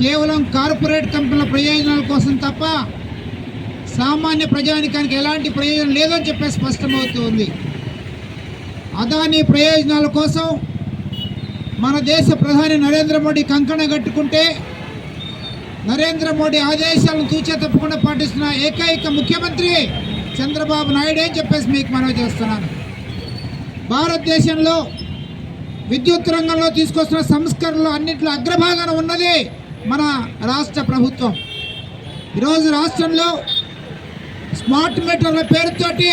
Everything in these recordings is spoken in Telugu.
కేవలం కార్పొరేట్ కంపెనీల ప్రయోజనాల కోసం తప్ప సామాన్య ప్రజానికానికి ఎలాంటి ప్రయోజనం లేదని చెప్పి స్పష్టమవుతుంది. అదానీ ప్రయోజనాల కోసం మన దేశ ప్రధాని నరేంద్ర మోడీ కంకణం కట్టుకుంటే నరేంద్ర మోడీ ఆదేశాలను తూచే తప్పకుండా పాటిస్తున్న ఏకైక ముఖ్యమంత్రి చంద్రబాబు నాయుడు అని చెప్పేసి మీకు మనవి చేస్తున్నాను. భారతదేశంలో విద్యుత్ రంగంలో తీసుకొస్తున్న సంస్కరణలు అన్నింటిలో అగ్రభాగాన ఉన్నది మన రాష్ట్ర ప్రభుత్వం. ఈరోజు రాష్ట్రంలో స్మార్ట్ మీటర్ల పేరుతోటి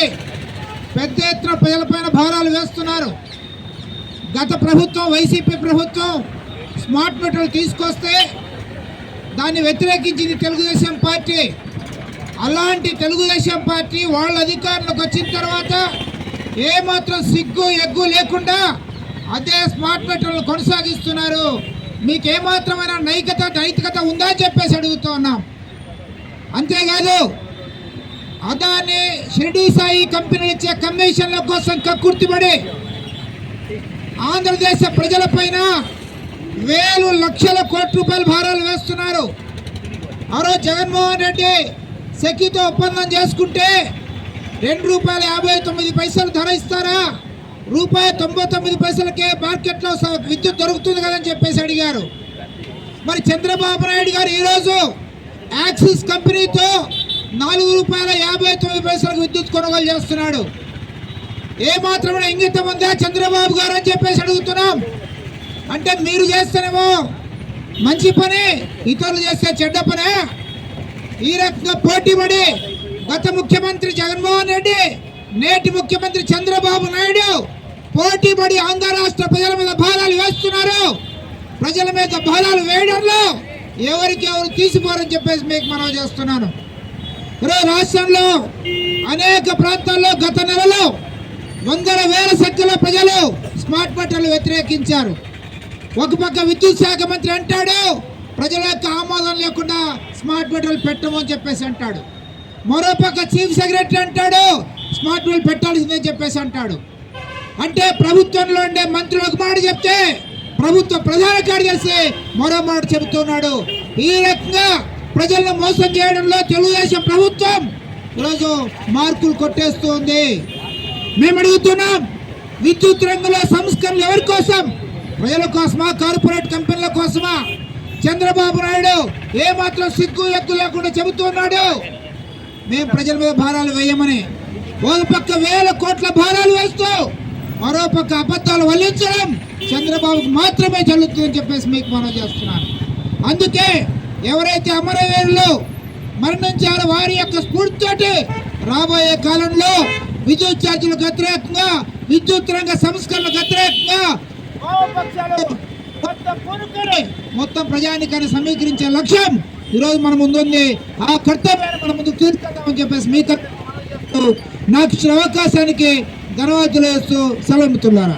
పెద్ద ఎత్తున ప్రజలపైన భారాలు వేస్తున్నారు. గత ప్రభుత్వం వైసీపీ ప్రభుత్వం స్మార్ట్ మీటర్లు తీసుకొస్తే దాన్ని వ్యతిరేకించింది తెలుగుదేశం పార్టీ. అలాంటి తెలుగుదేశం పార్టీ వాళ్ళ అధికారంలోకి వచ్చిన తర్వాత ఏమాత్రం సిగ్గు ఎగ్గు లేకుండా అదే స్మార్ట్ మీటర్లు కొనసాగిస్తున్నారు. మీకేమాత్రమైన నైతికత ఉందా అని చెప్పేసి అడుగుతూ ఉన్నాం. అంతేకాదు అదాని షిరిడి సాయి కంపెనీలు ఇచ్చే కమిషన్ల కోసం కక్కుర్తిపడి ఆంధ్రదేశ ప్రజలపైన వేలు లక్షల కోట్ల రూపాయల భారాలు వేస్తున్నారు. ఆ రోజు జగన్మోహన్ రెడ్డి సెకితో ఒప్పందం చేసుకుంటే ₹2.59 ధర ఇస్తారా, ₹1.99కే మార్కెట్లో విద్యుత్ దొరుకుతుంది కదని చెప్పేసి అడిగారు. మరి చంద్రబాబు నాయుడు గారు ఈరోజు యాక్సిస్ కంపెనీతో ₹4.59 విద్యుత్ కొనుగోలు చేస్తున్నాడు. ఏమాత్రమైన ఇంగితం ఉందా చంద్రబాబు గారు అని చెప్పేసి అడుగుతున్నాం. అంటే మీరు చేస్తేనేమో మంచి పని, ఇతరులు చేస్తే చెడ్డ పనే. ఈ రకంగా పోటీపడి గత ముఖ్యమంత్రి జగన్మోహన్ రెడ్డి, నేటి ముఖ్యమంత్రి చంద్రబాబు నాయుడు పోటీపడి ఆంధ్ర రాష్ట్ర ప్రజల మీద భారాలు వేస్తున్నారు. ప్రజల మీద భారాలు వేయడంలో ఎవరికి ఎవరు తీసిపోరని చెప్పేసి మీకు మనవి చేస్తున్నాను. ఈరోజు రాష్ట్రంలో అనేక ప్రాంతాల్లో గత నెలలో వందల వేల సంఖ్యలో ప్రజలు స్మార్ట్ మీటర్లు వ్యతిరేకించారు. ఒక పక్క విద్యుత్ శాఖ మంత్రి అంటాడు ప్రజల యొక్క ఆమోదం లేకుండా స్మార్ట్ మీటర్లు పెట్టమని చెప్పేసి అంటాడు. మరోపక్క చీఫ్ సెక్రటరీ అంటాడు స్మార్ట్ మీటర్లు పెట్టాల్సిందని చెప్పేసి అంటాడు. అంటే ప్రభుత్వంలో ఉండే మంత్రులు ఒక మాట చెప్తే ప్రభుత్వ ప్రధాన కార్యదర్శి మరో మాట చెబుతున్నాడు. ఈ రకంగా ప్రజలను మోసం చేయడంలో తెలుగుదేశం ప్రభుత్వం ఈరోజు మార్కులు కొట్టేస్తుంది. మేము అడుగుతున్నాం, విద్యుత్ రంగంలో సంస్కరణలు ఎవరి కోసం? ప్రజల కోసమా, కార్పొరేట్ కంపెనీల కోసమా? చంద్రబాబు నాయుడు ఏమాత్రం సిగ్గు ఎగ్గు లేకుండా చెబుతున్నాడు మేము ప్రజల మీద భారాలు వేయమని. ఒక పక్క వేల కోట్ల భారాలు వేస్తూ మరో పక్క అబద్ధాలు వల్లించడం చంద్రబాబుకు మాత్రమే చెల్లుతుందని చెప్పేసి మీకు మనవి చేస్తున్నాను. అందుకే ఎవరైతే అమరవీరులు మరణించారో వారి యొక్క స్ఫూర్తితోటి రాబోయే కాలంలో విద్యుత్ ఛార్జీలకు వ్యతిరేకంగా, విద్యుత్ రంగ సంస్కరణలకు వ్యతిరేకంగా మొత్తం ప్రజానికాన్ని సమీకరించే లక్ష్యం ఈరోజు మన ముందుంది. ఆ కర్తవ్యాన్ని మన ముందు తీర్చుకుందామని చెప్పేసి మీకు నాకు ఇచ్చిన అవకాశానికి ధన్యవాదాలు వేస్తూ సెలవుతున్నారా.